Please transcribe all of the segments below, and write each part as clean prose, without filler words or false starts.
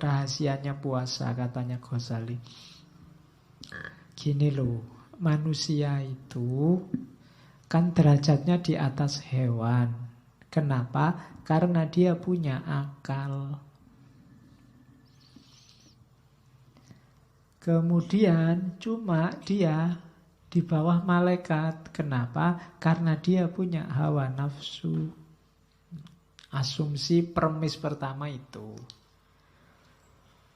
Rahasianya puasa, katanya Ghazali. Gini loh, manusia itu kan derajatnya di atas hewan. Kenapa? Karena dia punya akal. Kemudian cuma dia di bawah malaikat. Kenapa? Karena dia punya hawa nafsu. Asumsi premis pertama itu.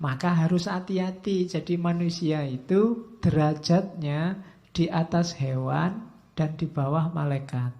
Maka harus hati-hati. Jadi manusia itu derajatnya di atas hewan dan di bawah malaikat.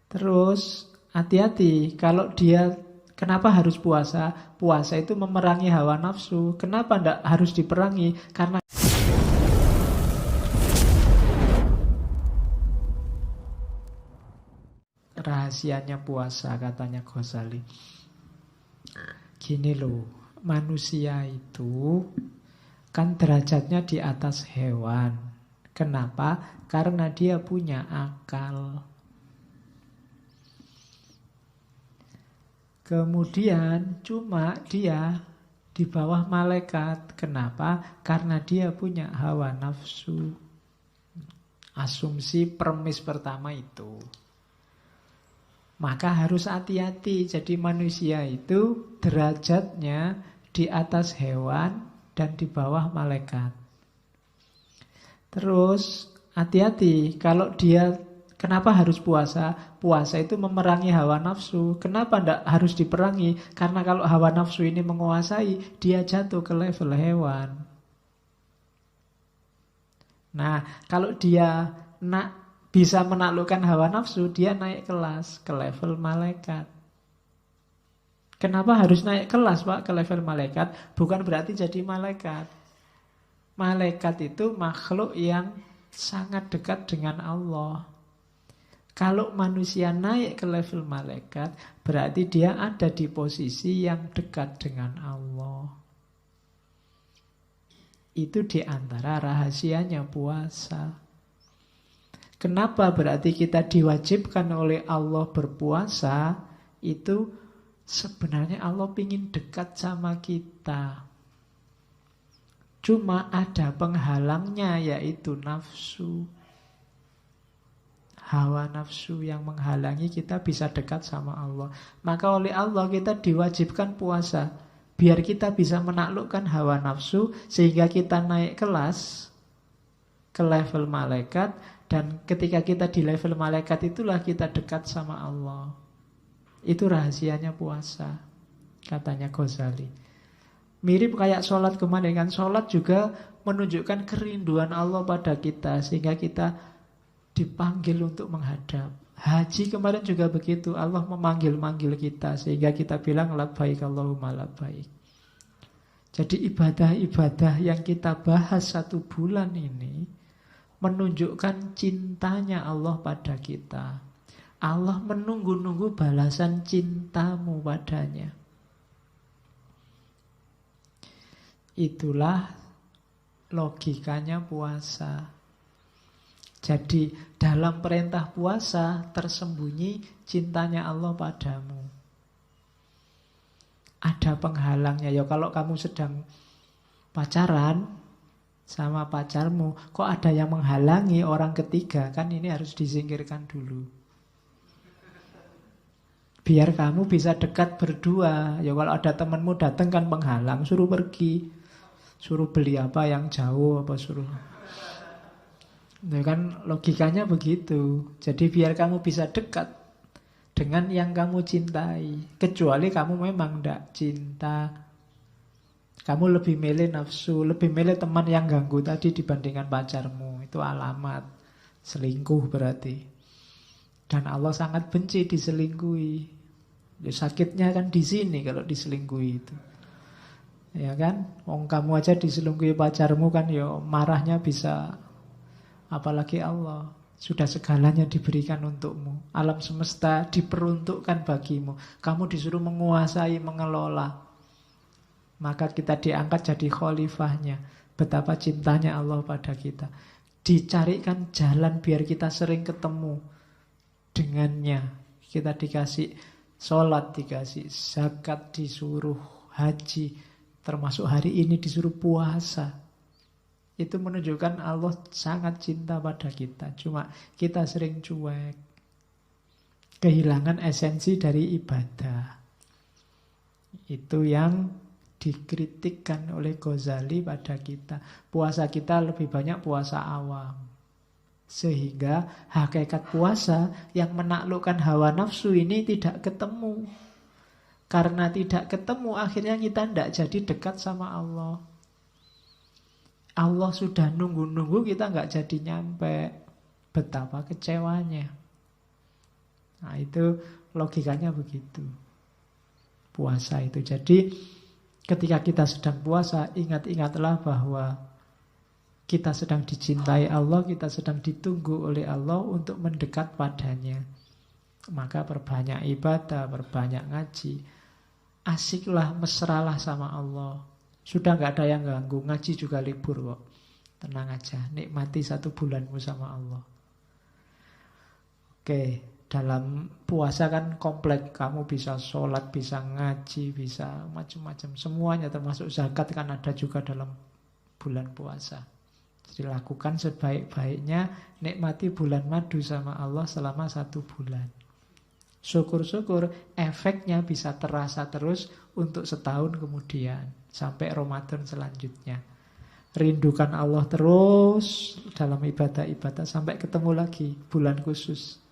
Terus hati-hati kalau dia, kenapa harus puasa? Puasa itu memerangi hawa nafsu. Kenapa tidak harus diperangi? Karena rahasianya puasa, katanya Ghazali. Gini loh, manusia itu kan derajatnya di atas hewan. Kenapa? Karena dia punya akal. Kemudian cuma dia di bawah malaikat. Kenapa? Karena dia punya hawa nafsu. Asumsi premis pertama itu. Maka harus hati-hati. Jadi manusia itu derajatnya di atas hewan dan di bawah malaikat. Terus hati-hati kalau dia, kenapa harus puasa? Puasa itu memerangi hawa nafsu. Kenapa tidak harus diperangi? Karena kalau hawa nafsu ini menguasai, dia jatuh ke level hewan. Nah, kalau dia bisa menaklukkan hawa nafsu, dia naik kelas ke level malaikat. Kenapa harus naik kelas, Pak, ke level malaikat? Bukan berarti jadi malaikat. Malaikat itu makhluk yang sangat dekat dengan Allah. Kalau manusia naik ke level malaikat, berarti dia ada di posisi yang dekat dengan Allah. Itu di antara rahasianya puasa. Kenapa berarti kita diwajibkan oleh Allah berpuasa? Itu sebenarnya Allah ingin dekat sama kita. Cuma ada penghalangnya, yaitu nafsu. Hawa nafsu yang menghalangi kita bisa dekat sama Allah. Maka oleh Allah kita diwajibkan puasa, biar kita bisa menaklukkan hawa nafsu, sehingga kita naik kelas ke level malaikat. Dan ketika kita di level malaikat itulah kita dekat sama Allah. Itu rahasianya puasa, katanya Ghazali. Mirip kayak sholat kemarin kan. Sholat juga menunjukkan kerinduan Allah pada kita, sehingga kita dipanggil untuk menghadap. Haji kemarin juga begitu. Allah memanggil-manggil kita, sehingga kita bilang labbaik Allahumma labbaik. Jadi ibadah-ibadah yang kita bahas 1 bulan ini menunjukkan cintanya Allah pada kita. Allah menunggu-nunggu balasan cintamu padanya. Itulah logikanya puasa. Jadi dalam perintah puasa tersembunyi cintanya Allah padamu. Ada penghalangnya. Ya kalau kamu sedang pacaran sama pacarmu, kok ada yang menghalangi orang ketiga, kan ini harus disingkirkan dulu. Biar kamu bisa dekat berdua. Ya kalau ada temanmu datang kan penghalang, suruh pergi. Suruh beli apa yang jauh, apa suruh. Nah kan logikanya begitu. Jadi biar kamu bisa dekat dengan yang kamu cintai. Kecuali kamu memang tidak cinta, kamu lebih milih nafsu, lebih milih teman yang ganggu tadi dibandingkan pacarmu. Itu alamat selingkuh berarti. Dan Allah sangat benci diselingkuhi. Ya, sakitnya kan di sini kalau diselingkuhi itu. Ya kan? Wong kamu aja diselingkuhi pacarmu kan ya marahnya bisa. Apalagi Allah. Sudah segalanya diberikan untukmu. Alam semesta diperuntukkan bagimu. Kamu disuruh menguasai, mengelola. Maka kita diangkat jadi khalifahnya. Betapa cintanya Allah pada kita. Dicarikan jalan biar kita sering ketemu dengannya. Kita dikasih sholat, dikasih zakat, disuruh haji, termasuk hari ini disuruh puasa. Itu menunjukkan Allah sangat cinta pada kita. Cuma kita sering cuek, kehilangan esensi dari ibadah. Itu yang dikritikkan oleh Ghazali pada kita. Puasa kita lebih banyak puasa awam. Sehingga hakikat puasa yang menaklukkan hawa nafsu ini tidak ketemu. Karena tidak ketemu, akhirnya kita tidak jadi dekat sama Allah. Allah sudah nunggu-nunggu, kita nggak jadi nyampe. Betapa kecewanya. Nah, itu logikanya begitu. Puasa itu. Jadi ketika kita sedang puasa, ingat-ingatlah bahwa kita sedang dicintai Allah, kita sedang ditunggu oleh Allah untuk mendekat padanya. Maka perbanyak ibadah, perbanyak ngaji. Asiklah, mesralah sama Allah. Sudah nggak ada yang ganggu, ngaji juga libur kok. Tenang aja, nikmati 1 bulanmu sama Allah. Oke, dalam puasa kan komplek. Kamu bisa sholat, bisa ngaji, bisa macam-macam. Semuanya termasuk zakat kan ada juga dalam bulan puasa. Jadi lakukan sebaik-baiknya, nikmati bulan madu sama Allah selama 1 bulan. Syukur-syukur efeknya bisa terasa terus untuk setahun kemudian. Sampai Ramadan selanjutnya. Rindukan Allah terus dalam ibadah-ibadah sampai ketemu lagi bulan khusus.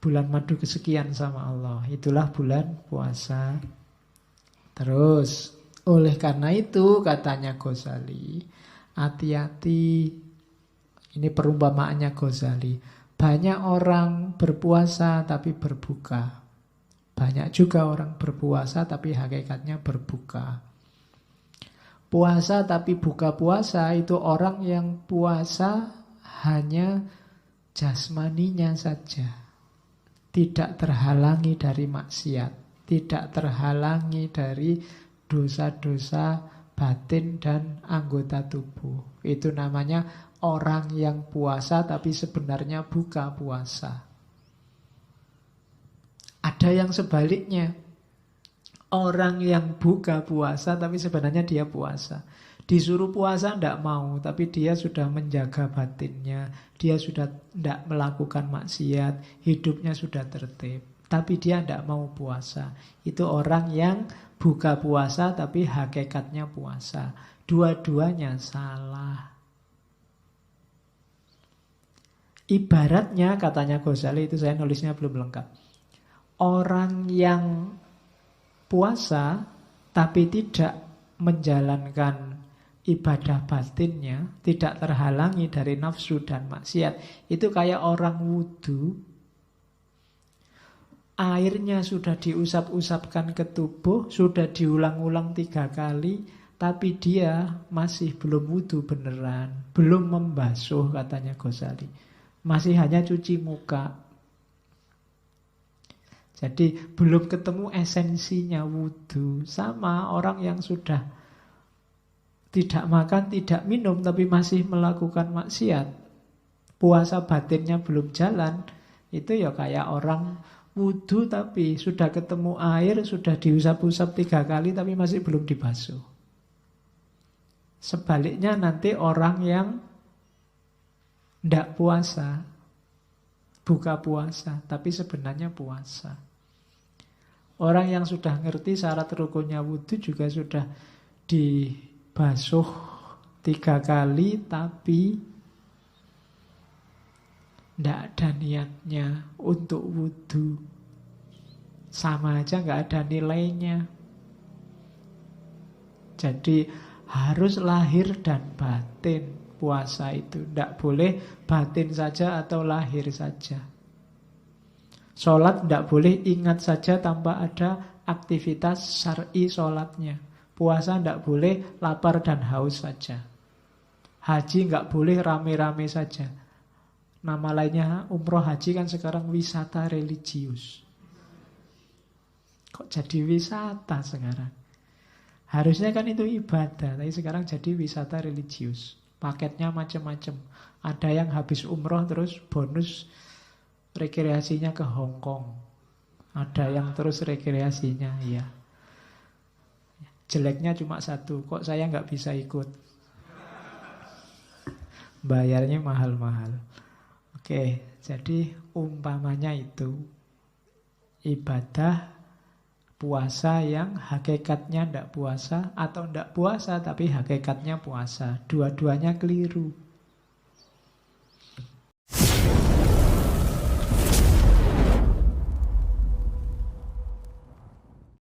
Bulan madu kesekian sama Allah. Itulah bulan puasa. Terus, oleh karena itu katanya Ghazali, hati-hati. Ini perumpamaannya Ghazali. Banyak orang berpuasa tapi berbuka. Banyak juga orang berpuasa tapi hakikatnya berbuka. Puasa tapi buka puasa itu orang yang puasa hanya jasmaninya saja. Tidak terhalangi dari maksiat. Tidak terhalangi dari dosa-dosa batin dan anggota tubuh. Itu namanya orang yang puasa tapi sebenarnya buka puasa. Ada yang sebaliknya. Orang yang buka puasa tapi sebenarnya dia puasa. Disuruh puasa tidak mau, tapi dia sudah menjaga batinnya. Dia sudah tidak melakukan maksiat. Hidupnya sudah tertib. Tapi dia tidak mau puasa. Itu orang yang buka puasa tapi hakikatnya puasa. Dua-duanya salah. Ibaratnya katanya Ghazali, itu saya nulisnya belum lengkap. Orang yang puasa tapi tidak menjalankan ibadah batinnya, tidak terhalangi dari nafsu dan maksiat, itu kayak orang wudu. Airnya sudah diusap-usapkan ke tubuh, sudah diulang-ulang 3 kali, tapi dia masih belum wudu beneran, belum membasuh katanya Ghazali. Masih hanya cuci muka. Jadi belum ketemu esensinya wudu. Sama orang yang sudah tidak makan, tidak minum, tapi masih melakukan maksiat. Puasa batinnya belum jalan. Itu ya kayak orang wudu tapi sudah ketemu air, sudah diusap-usap 3 kali, tapi masih belum dibasuh. Sebaliknya nanti orang yang tidak puasa, buka puasa, tapi sebenarnya puasa. Orang yang sudah ngerti syarat rukunnya wudu juga sudah dibasuh 3 kali, tapi tidak ada niatnya untuk wudu. Sama aja nggak ada nilainya. Jadi harus lahir dan batin puasa itu. Tidak boleh batin saja atau lahir saja. Sholat tidak boleh ingat saja tanpa ada aktivitas syar'i sholatnya. Puasa tidak boleh lapar dan haus saja. Haji nggak boleh rame-rame saja. Nama lainnya umroh haji kan sekarang wisata religius. Kok jadi wisata sekarang? Harusnya kan itu ibadah, tapi sekarang jadi wisata religius. Paketnya macam-macam. Ada yang habis umroh terus bonus rekreasinya ke Hong Kong. Ada yang terus rekreasinya, ya. Jeleknya cuma satu, kok saya nggak bisa ikut? Bayarnya mahal-mahal. Oke, jadi umpamanya itu ibadah puasa yang hakikatnya ndak puasa, atau ndak puasa tapi hakikatnya puasa. Dua-duanya keliru.